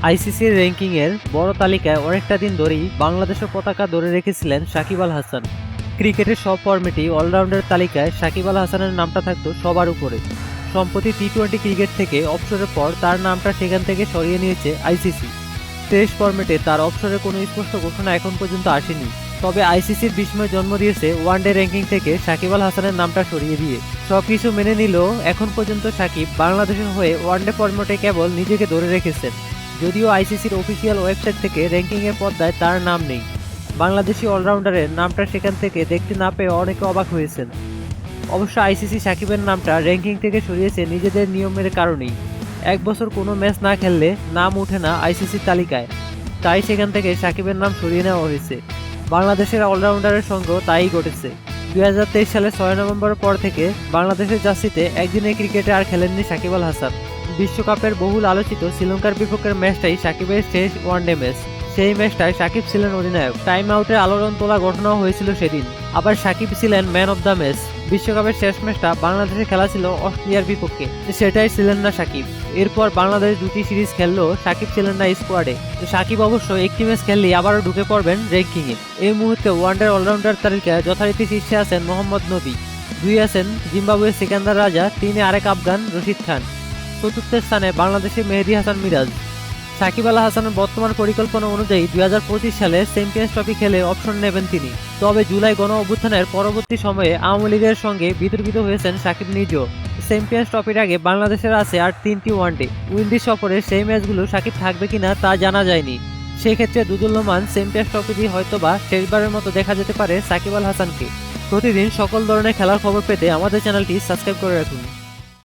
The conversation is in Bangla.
আইসিসির র্যাঙ্কিংয়ের বড় তালিকায় অনেকটা দিন ধরেই বাংলাদেশের পতাকা ধরে রেখেছিলেন সাকিব আল হাসান। ক্রিকেটের সব ফরম্যাটেই অলরাউন্ডার তালিকায় সাকিব আল হাসানের নামটা থাকতো সবার উপরে। সম্প্রতি টি-20 ক্রিকেট থেকে অবসরের পর তার নামটা সেখান থেকে সরিয়ে নিয়েছে আইসিসি। টেস্ট ফরম্যাটে তার অবসরের কোনো স্পষ্ট ঘোষণা এখন পর্যন্ত আসেনি। তবে আইসিসির বিস্ময় জন্ম দিয়েছে ওয়ানডে র্যাঙ্কিং থেকে সাকিব আল হাসানের নামটা সরিয়ে দিয়ে। সবকিছু মেনে নিলেও এখন পর্যন্ত সাকিব বাংলাদেশের হয়ে ওয়ানডে ফরম্যাটে কেবল নিজেকে ধরে রেখেছেন। যদিও আইসিসির অফিসিয়াল ওয়েবসাইট থেকে র্যাঙ্কিংয়ের পর্দায় তার নাম নেই। বাংলাদেশি অলরাউন্ডারের নামটা সেখান থেকে দেখতে না পেয়ে অনেকে অবাক হয়েছেন। অবশ্য আইসিসি সাকিবের নামটা র্যাঙ্কিং থেকে সরিয়েছে নিজেদের নিয়মের কারণেই। এক বছর কোনো ম্যাচ না খেললে নাম ওঠে না আইসিসির তালিকায়, তাই সেখান থেকে সাকিবের নাম সরিয়ে নেওয়া হয়েছে। বাংলাদেশের অলরাউন্ডারের সঙ্গেও তাই ঘটেছে। 2023 সালের 6 নভেম্বর পর থেকে বাংলাদেশের জার্সিতে একদিনের ক্রিকেটে আর খেলেননি সাকিব আল হাসান। বিশ্বকাপের বহুল আলোচিত শ্রীলঙ্কার বিপক্ষের ম্যাচটাই সাকিবের শেষ ওয়ানডে ম্যাচ। সেই ম্যাচটায় সাকিব ছিলেন অধিনায়ক। টাইম আউটের আলোড়ন তোলা ঘটনাও হয়েছিল সেদিন। আবার সাকিব ছিলেন ম্যান অব দ্য ম্যাচ। বিশ্বকাপের শেষ ম্যাচটা বাংলাদেশে খেলা ছিল অস্ট্রেলিয়ার বিপক্ষে, সেটাই ছিলেন না সাকিব। এরপর বাংলাদেশ দুটি সিরিজ খেললেও সাকিব ছিলেন না স্কোয়াডে। সাকিব অবশ্য একটি ম্যাচ খেললেই আবারও ঢুকে পড়বেন র্যাঙ্কিংয়ে। এই মুহূর্তে ওয়ানডে অলরাউন্ডার তালিকায় যথারীতি শীর্ষে আছেন মোহাম্মদ নবী, 2 আছেন জিম্বাবুয়ের সিকান্দার রাজা, 3-এ আরেক আফগান রশিদ খান, 4র্থ স্থানে বাংলাদেশের মেহেদী হাসান মিরাজ। সাকিব আল হাসানের বর্তমান পরিকল্পনা অনুযায়ী 2025 সালে চ্যাম্পিয়ন্স ট্রফি খেলে অপশন নেবেন তিনি। তবে জুলাই গণ অভ্যুত্থানের পরবর্তী সময়ে আওয়ামী লীগের সঙ্গে বিতর্কিত হয়েছেন সাকিব নিজেও। চ্যাম্পিয়ন্স ট্রফির আগে বাংলাদেশের আছে আর 3টি ওয়ানডে। উইন্ডিজ সফরে সেই ম্যাচগুলো সাকিব থাকবে কিনা তা জানা যায়নি। সেক্ষেত্রে দুদুল্যমান চ্যাম্পিয়ন্স ট্রফিটি হয়তোবা শেষবারের মতো দেখা যেতে পারে সাকিব আল হাসানকে। প্রতিদিন সকল ধরনের খেলার খবর পেতে আমাদের চ্যানেলটি সাবস্ক্রাইব করে রাখুন।